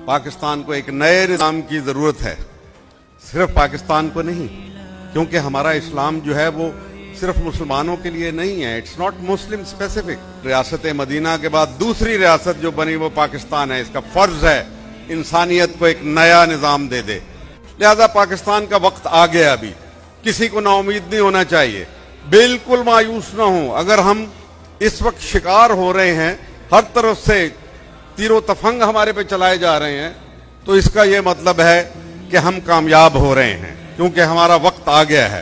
पाकिस्तान को एक नए निज़ाम की ज़रूरत है, सिर्फ पाकिस्तान को नहीं, क्योंकि हमारा इस्लाम जो है वो सिर्फ मुसलमानों के लिए नहीं है। It's not Muslim specific. रियासत मदीना के बाद दूसरी रियासत जो बनी वो पाकिस्तान है। इसका फर्ज है इंसानियत को एक नया निज़ाम दे दे। लिहाजा पाकिस्तान का वक्त आ गया। अभी किसी को नाउमीद नहीं होना चाहिए, बिल्कुल मायूस ना हो। अगर हम इस वक्त शिकार हो रहे हैं, हर तरफ से तीरो तफंग हमारे पे चलाए जा रहे हैं, तो इसका ये मतलब है कि हम कामयाब हो रहे हैं, क्योंकि हमारा वक्त आ गया है।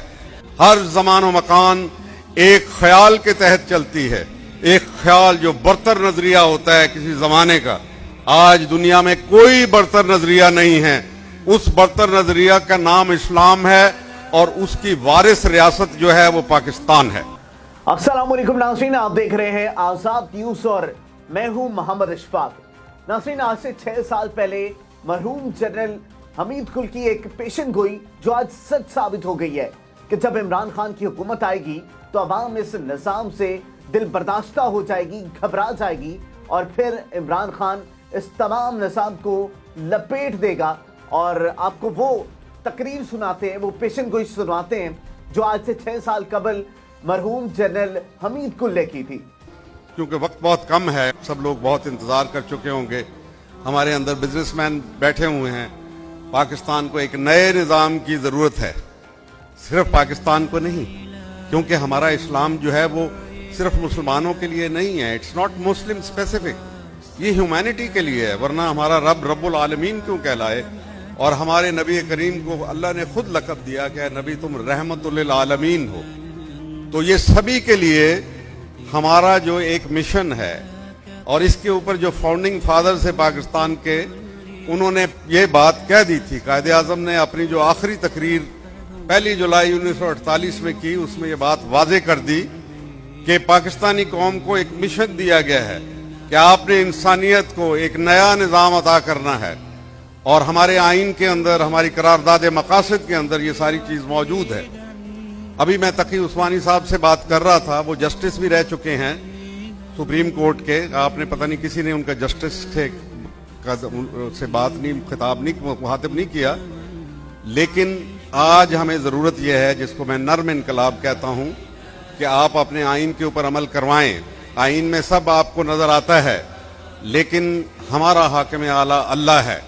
हर ज़मान व मकान एक ख्याल के तहत चलती है, एक ख्याल जो बरतर नजरिया होता है किसी जमाने का। आज दुनिया में कोई बरतर नजरिया नहीं है। उस बरतर नजरिया का नाम इस्लाम है और उसकी वारिस रियासत जो है वो पाकिस्तान है। अस्सलाम वालेकुम नाज़रीन, आप देख रहे हैं आजाद न्यूज और मैं हूं मोहम्मद इशफाक। नाज़रीन, आज से 6 साल पहले मरहूम जनरल हमीद कुल की एक पेशन गोई जो आज सच साबित हो गई है कि जब इमरान खान की हुकूमत आएगी तो अवाम इस निज़ाम से दिल बर्दाश्ता हो जाएगी, घबरा जाएगी और फिर इमरान खान इस तमाम निज़ाम को लपेट देगा और आपको वो तकरीर सुनाते हैं, वो पेशन गोई सुनाते हैं जो आज से 6 साल कबल मरहूम जनरल हमीद कुल ने की थी। क्योंकि वक्त बहुत कम है, सब लोग बहुत इंतजार कर चुके होंगे। हमारे अंदर बिजनेसमैन बैठे हुए हैं। पाकिस्तान को एक नए निज़ाम की ज़रूरत है, सिर्फ पाकिस्तान को नहीं, क्योंकि हमारा इस्लाम जो है वो सिर्फ मुसलमानों के लिए नहीं है। It's not Muslim specific. ये ह्यूमैनिटी के लिए है, वरना हमारा रब रब्बुल आलमीन क्यों कहलाए। और हमारे नबी करीम को अल्लाह ने खुद लक़ब दिया कि नबी तुम रहमतुल लिल आलमीन हो। तो ये सभी के लिए हमारा जो एक मिशन है, और इसके ऊपर जो फाउंडिंग फादर्स है पाकिस्तान के, उन्होंने ये बात कह दी थी। कायदे आज़म ने अपनी जो आखिरी तकरीर 1 जुलाई 1948 में की, उसमें ये बात वाज़े कर दी कि पाकिस्तानी कौम को एक मिशन दिया गया है कि आपने इंसानियत को एक नया निज़ाम अता करना है। और हमारे आइन के अंदर, हमारी करारदाद मकासद के अंदर ये सारी चीज़ मौजूद है। अभी मैं तकी उस्मानी साहब से बात कर रहा था, वो जस्टिस भी रह चुके हैं सुप्रीम कोर्ट के। आपने पता नहीं किसी ने उनका जस्टिस से बात नहीं, खिताब नहीं, मुखातिब नहीं किया। लेकिन आज हमें ज़रूरत यह है, जिसको मैं नर्म इनकलाब कहता हूँ, कि आप अपने आइन के ऊपर अमल करवाएं। आइन में सब आपको नज़र आता है, लेकिन हमारा हाकिम आला अल्लाह है।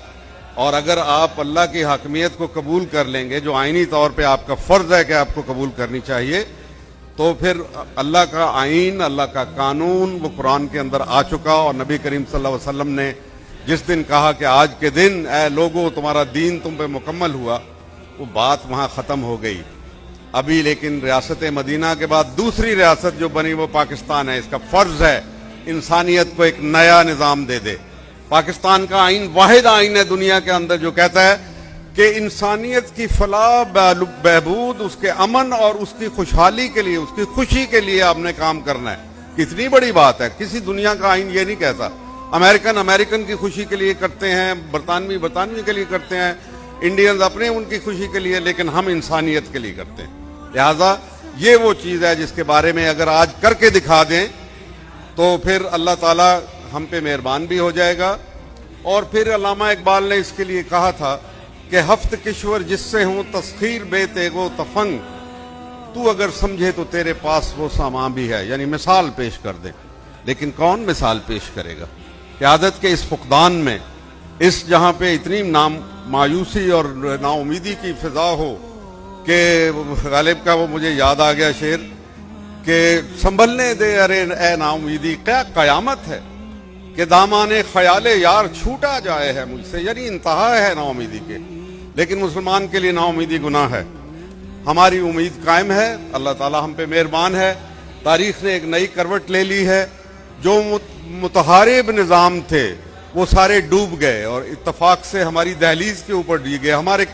और अगर आप अल्लाह की हाकमियत को कबूल कर लेंगे, जो आइनी तौर पे आपका फ़र्ज़ है कि आपको कबूल करनी चाहिए, तो फिर अल्लाह का आइन, अल्लाह का कानून वो कुरान के अंदर आ चुका। और नबी करीम सल्लल्लाहु अलैहि वसल्लम ने जिस दिन कहा कि आज के दिन ऐ लोगों तुम्हारा दीन तुम पे मुकम्मल हुआ, वो बात वहाँ ख़त्म हो गई। अभी लेकिन रियासत मदीना के बाद दूसरी रियासत जो बनी वो पाकिस्तान है। इसका फर्ज है इंसानियत को एक नया निज़ाम दे दे। पाकिस्तान का आइन वाहिद आइन है दुनिया के अंदर जो कहता है कि इंसानियत की फलाह, बहबूद, उसके अमन और उसकी खुशहाली के लिए, उसकी खुशी के लिए आपने काम करना है। कितनी बड़ी बात है। किसी दुनिया का आइन ये नहीं कहता। अमेरिकन की खुशी के लिए करते हैं, बरतानवी के लिए करते हैं, इंडियंस अपने उनकी खुशी के लिए, लेकिन हम इंसानियत के लिए करते हैं। लिहाजा ये वो चीज़ है जिसके बारे में अगर आज करके दिखा दें तो फिर अल्लाह ताला हम पे मेहरबान भी हो जाएगा। और फिर अल्लामा इकबाल ने इसके लिए कहा था कि हफ्त किश्वर जिससे हूँ तस्खीर बेतेगो तफंग, तू अगर समझे तो तेरे पास वो सामा भी है। यानी मिसाल पेश कर दे, लेकिन कौन मिसाल पेश करेगा। क़यादत के इस फुकदान में, इस जहाँ पे इतनी मायूसी और नाउमीदी की फिजा हो कि गालिब का वो मुझे याद आ गया शेर कि संभलने दे अरे ए नाउमीदी, क्या कयामत है कि दामाने ख्याले यार छूटा जाए है मुझसे। यानी इंतहा है नाउमीदी के, लेकिन मुसलमान के लिए नाउमीदी गुनाह है। हमारी उम्मीद कायम है, अल्लाह ताला हम पे मेहरबान है। तारीख ने एक नई करवट ले ली है। जो मुतहारिब निज़ाम थे वो सारे डूब गए और इत्तफाक से हमारी दहलीज के ऊपर डी गए। हमारे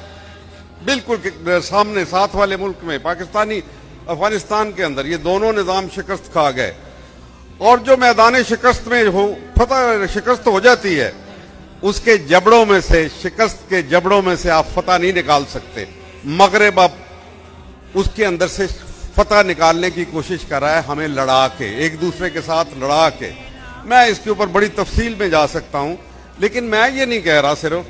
बिल्कुल सामने साथ वाले मुल्क में, पाकिस्तानी अफगानिस्तान के अंदर, ये दोनों निज़ाम शिकस्त खा गए। और जो मैदान शिकस्त में शिकस्त हो जाती है, उसके जबड़ों में से, शिकस्त के जबड़ों में से आप फतह नहीं निकाल सकते। मगरिब अब उसके अंदर से फतह निकालने की कोशिश कर रहा है, हमें लड़ा के, एक दूसरे के साथ लड़ा के। मैं इसके ऊपर बड़ी तफसील में जा सकता हूं, लेकिन मैं ये नहीं कह रहा, सिर्फ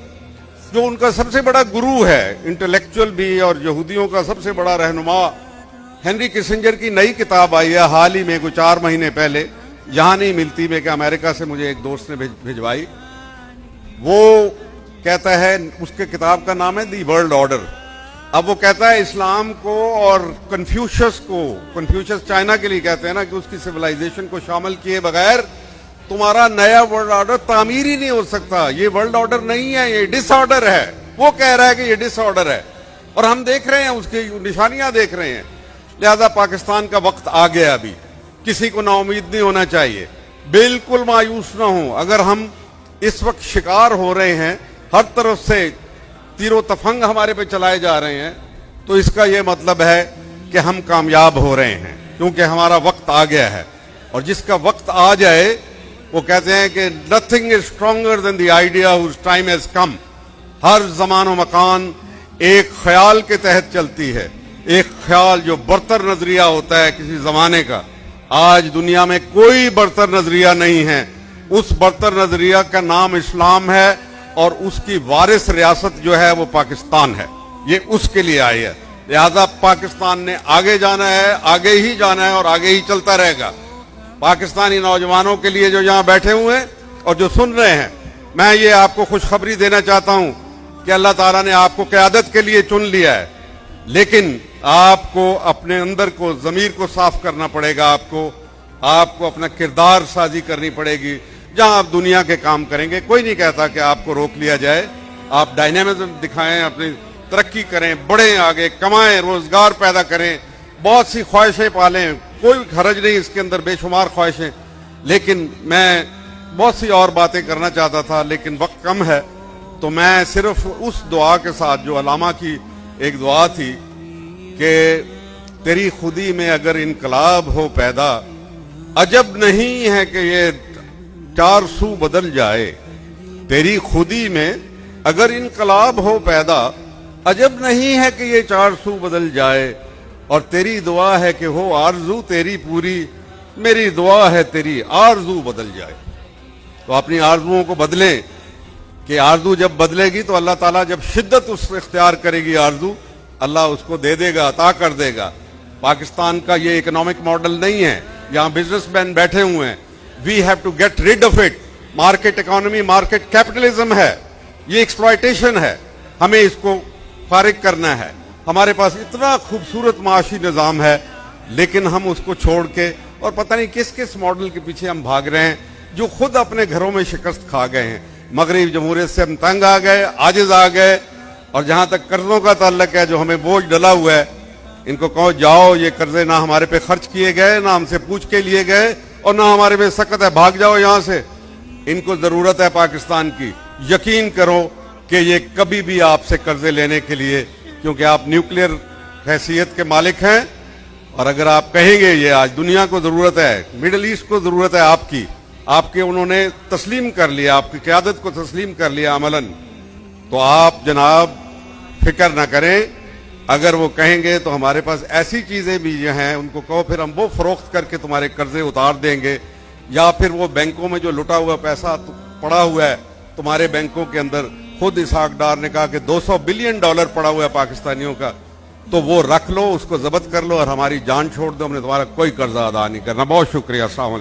जो उनका सबसे बड़ा गुरु है, इंटेलेक्चुअल भी और यहूदियों का सबसे बड़ा रहनुमा, हेनरी किसिंजर की नई किताब आई है हाल ही में, कुछ 4 महीने पहले, यहाँ नहीं मिलती, मैं कि अमेरिका से मुझे एक दोस्त ने भिजवाई। वो कहता है, उसके किताब का नाम है दी वर्ल्ड ऑर्डर। अब वो कहता है इस्लाम को और कन्फ्यूशियस चाइना के लिए कहते हैं ना कि उसकी सिविलाइजेशन को शामिल किए बगैर तुम्हारा नया वर्ल्ड ऑर्डर तामीर ही नहीं हो सकता। ये वर्ल्ड ऑर्डर नहीं है, ये डिसऑर्डर है। वो कह रहा है कि ये डिसऑर्डर है और हम देख रहे हैं, उसकी निशानियां देख रहे हैं। लिहाजा पाकिस्तान का वक्त आ गया, अभी किसी को नाउमीद नहीं होना चाहिए, बिल्कुल मायूस ना हो। अगर हम इस वक्त शिकार हो रहे हैं, हर तरफ से तीरों तफंग हमारे पे चलाए जा रहे हैं, तो इसका यह मतलब है कि हम कामयाब हो रहे हैं, क्योंकि हमारा वक्त आ गया है। और जिसका वक्त आ जाए, वो कहते हैं कि nothing is stronger than the idea whose time has come. हर जमान व मकान एक ख्याल के तहत चलती है, एक ख्याल जो बरतर नजरिया होता है किसी जमाने का। आज दुनिया में कोई बरतर नजरिया नहीं है, उस बरतर नजरिया का नाम इस्लाम है और उसकी वारिस रियासत जो है वो पाकिस्तान है। ये उसके लिए आई है। लिहाजा पाकिस्तान ने आगे जाना है, आगे ही जाना है और आगे ही चलता रहेगा। पाकिस्तानी नौजवानों के लिए जो यहाँ बैठे हुए हैं और जो सुन रहे हैं, मैं ये आपको खुशखबरी देना चाहता हूं कि अल्लाह ताला ने आपको क़यादत के लिए चुन लिया है, लेकिन आपको अपने अंदर को, ज़मीर को साफ करना पड़ेगा। आपको अपना किरदार साजी करनी पड़ेगी। जहां आप दुनिया के काम करेंगे, कोई नहीं कहता कि आपको रोक लिया जाए। आप डायनेमिज्म दिखाएं, अपनी तरक्की करें, बढ़ें, आगे कमाएं, रोजगार पैदा करें, बहुत सी ख्वाहिशें पालें, कोई हरज नहीं इसके अंदर, बेशुमार ख्वाहिशें। लेकिन मैं बहुत सी और बातें करना चाहता था, लेकिन वक्त कम है, तो मैं सिर्फ उस दुआ के साथ जो अलामा की एक दुआ थी कि तेरी खुदी में अगर इनकलाब हो पैदा, अजब नहीं है कि ये 4 सू बदल जाए। तेरी खुदी में अगर इनकलाब हो पैदा, अजब नहीं है कि ये 4 सू बदल जाए। और तेरी दुआ है कि हो आरजू तेरी पूरी, मेरी दुआ है तेरी आरजू बदल जाए। तो अपनी आरजुओं को बदलें, कि आरजू जब बदलेगी तो अल्लाह ताला जब शिद्दत उस इख्तियार करेगी आरजू, अल्लाह उसको दे देगा, अता कर देगा। पाकिस्तान का ये इकोनॉमिक मॉडल नहीं है, यहाँ बिजनेसमैन बैठे हुए हैं। We have to get rid of it. Market economy, market capitalism है, ये एक्सप्लॉयटेशन है, हमें इसको फारिग करना है। हमारे पास इतना खूबसूरत माशी निज़ाम है, लेकिन हम उसको छोड़ के और पता नहीं किस किस मॉडल के पीछे हम भाग रहे हैं, जो खुद अपने घरों में शिकस्त खा गए हैं। मगरबी जमहूरियत से हम तंग आ गए, आजिज आ गए। और जहां तक कर्जों का ताल्लुक है, जो हमें बोझ डला हुआ है, इनको कहो जाओ, ये कर्जे ना हमारे पे खर्च किए गए, ना हमसे पूछ के लिए गए, और ना हमारे में सकत है, भाग जाओ यहां से। इनको जरूरत है पाकिस्तान की। यकीन करो कि ये कभी भी आपसे कर्जे लेने के लिए, क्योंकि आप न्यूक्लियर हैसियत के मालिक हैं, और अगर आप कहेंगे ये आज दुनिया को जरूरत है, मिडिल ईस्ट को जरूरत है आपके उन्होंने तस्लीम कर लिया, आपकी क़यादत को तस्लीम कर लिया अमलन, तो आप जनाब फिक्र ना करें। अगर वो कहेंगे तो हमारे पास ऐसी चीजें भी जो हैं, उनको कहो फिर हम वो फरोख्त करके तुम्हारे कर्जे उतार देंगे, या फिर वो बैंकों में जो लुटा हुआ पैसा पड़ा हुआ है तुम्हारे बैंकों के अंदर, खुद इसहाक डार ने कहा कि $200 बिलियन पड़ा हुआ है पाकिस्तानियों का, तो वो रख लो, उसको जब्त कर लो और हमारी जान छोड़ दो, हमने तुम्हारा कोई कर्जा अदा नहीं करना। बहुत शुक्रिया। अस्सलाम वालेकुम।